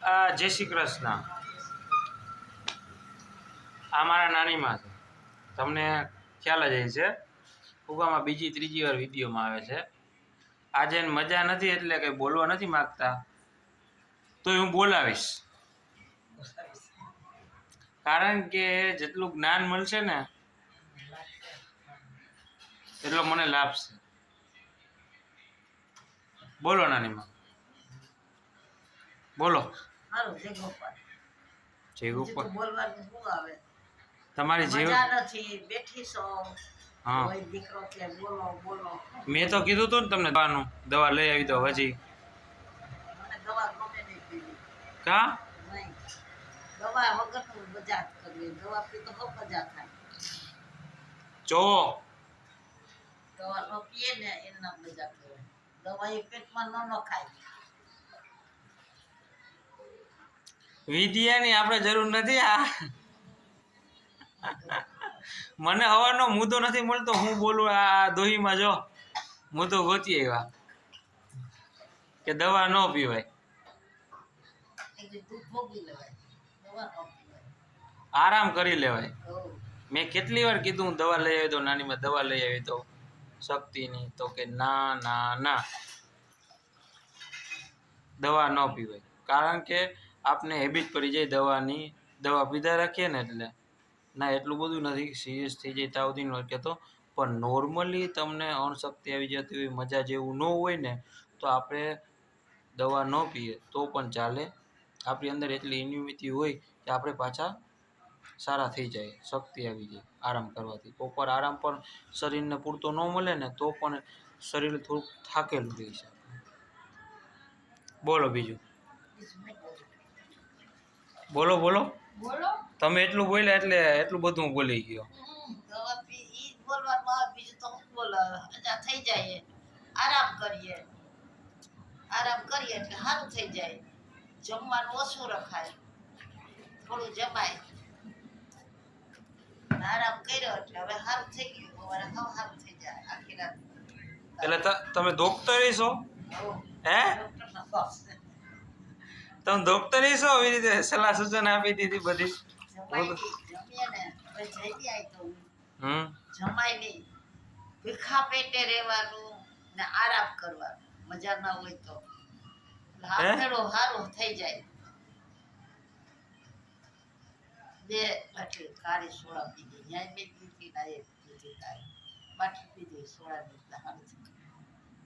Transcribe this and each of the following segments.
જય શ્રી કૃષ્ણ. આ મારા નાનીમાં છે, તમને ખ્યાલ જ છે. ફુગામાં બીજી ત્રીજી વાર વિડીયોમાં આવે છે. આજે મજા નથી એટલે કંઈ બોલવા નથી માગતા, તો હું બોલાવીશ. કારણ કે જેટલું જ્ઞાન મળશે ને એટલો મને લાભ છે. બોલો નાનીમાં, બોલો. જય ગોપાલ. તમારી જીવ હા, મેં તો કીધું તું ને તમને દવા લઈ આવી તો હજી કા જો વિદ્યાની આપણે જરૂર નથી. આ મને હવાનો મુદ્દો નથી મળતો, હું બોલું આ દોહીમાં. જો મુદ્દો ગોતી આવ્યા કે દવા ન પીવાય, આરામ કરી લેવાય. મેં કેટલી વાર કીધું હું દવા લઈ આવી તો નાનીમાં દવા લઈ આવી તો શક્તિની, તો કે ના ના ના, દવા ન પીવાય. કારણ કે આપને હેબિટ પડી જાય દવાની, દવા પીધા રાખીએ ને એટલે ના એટલું બધું નથી સિરિયસ થઈ જાય તાવથી ન કહેતો, પણ નોર્મલી તમને અણશક્તિ આવી જતી હોય, મજા જેવું ન હોય ને, તો આપણે દવા ન પીએ તો પણ ચાલે. આપણી અંદર એટલી ઇમ્યુનિટી હોય કે આપણે પાછા સારા થઈ જાય, શક્તિ આવી જાય આરામ કરવાથી. કોઈક આરામ પણ શરીરને પૂરતો ન મળે ને તો પણ શરીર થોડુંક થાકેલું રહે છે. બોલો બીજું, બોલો બોલો. તમે એટલું બોલ્યા એટલે એટલું બધું બોલી ગયો. આરામ કરીએ એટલે સારું થઈ જાય. જમવાનું ઓછું રખાય, થોડું જમાય. આરામ કર્યો એટલે હવે સારું થઈ ગયું. સવારે સારું થઈ જાય આખી રાત. એટલે તમે ડોક્ટર છો? હે, તમે ડોક્ટર છો? એવી રીતે સલાહ સૂચન આપી દીધી બધી. જમાય નહીં, ભીખા પેટે રહેવાનું ને આરામ કરવાનું. મજા ના હોય તો સારું થઈ જાય. બે બાટલી કાળી સોડા પીધી, ન્યાય બે પીધી, ના એક પીધી, બાટલી પીધી સોડાની.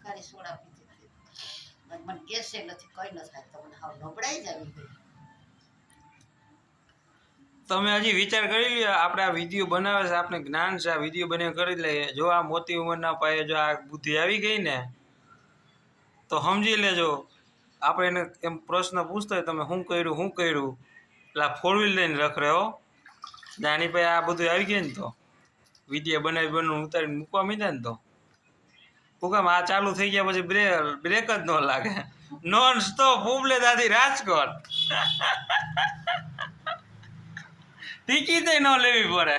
કાળી સોડા પીધી. મને ગેસે નથી, કઈ ન થાય. તમને હાવ નબળાઈ જાય. તમે હજી વિચાર કરી લ્યો. આપણે આ વિડીયો બનાવે છે, આપણે જ્ઞાન છે, આ વિડીયો બનાવી કરી લઈએ. જો આ મોટી ઉંમરના પાયે જો આ બુદ્ધિ આવી ગઈ ને તો સમજી લેજો. આપણે એને એમ પ્રશ્ન પૂછતો હોય તમે શું કર્યું એટલે આ 4 વ્હીલ લઈને રખડે હો. નાની ભાઈ આ બધું આવી ગયું ને તો વિડીયો બનાવી ઉતારીને મૂકવા મીધા ને તો શું કામ આ ચાલુ થઈ ગયા પછી બ્રેક જ ન લાગે. નોન સ્ટોપ ઉબલે દાદી રાજકોટ. ટિકિટ ન લેવી પડે,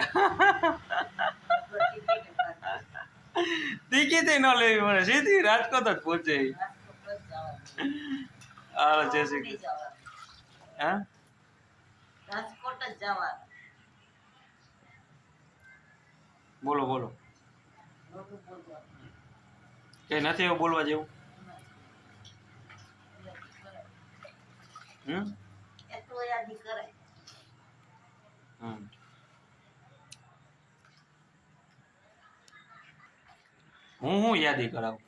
ટિકિટ ન લેવી પડે, સીધી રાજકોટ જ પહોંચે. હા, જય શ્રી કૃષ્ણ. હા, રાજકોટ જ જવા. બોલો બોલો. કઈ નથી એવું બોલવા જેવું? એટલું યાદ કરાય. હું યાદી કરાવું?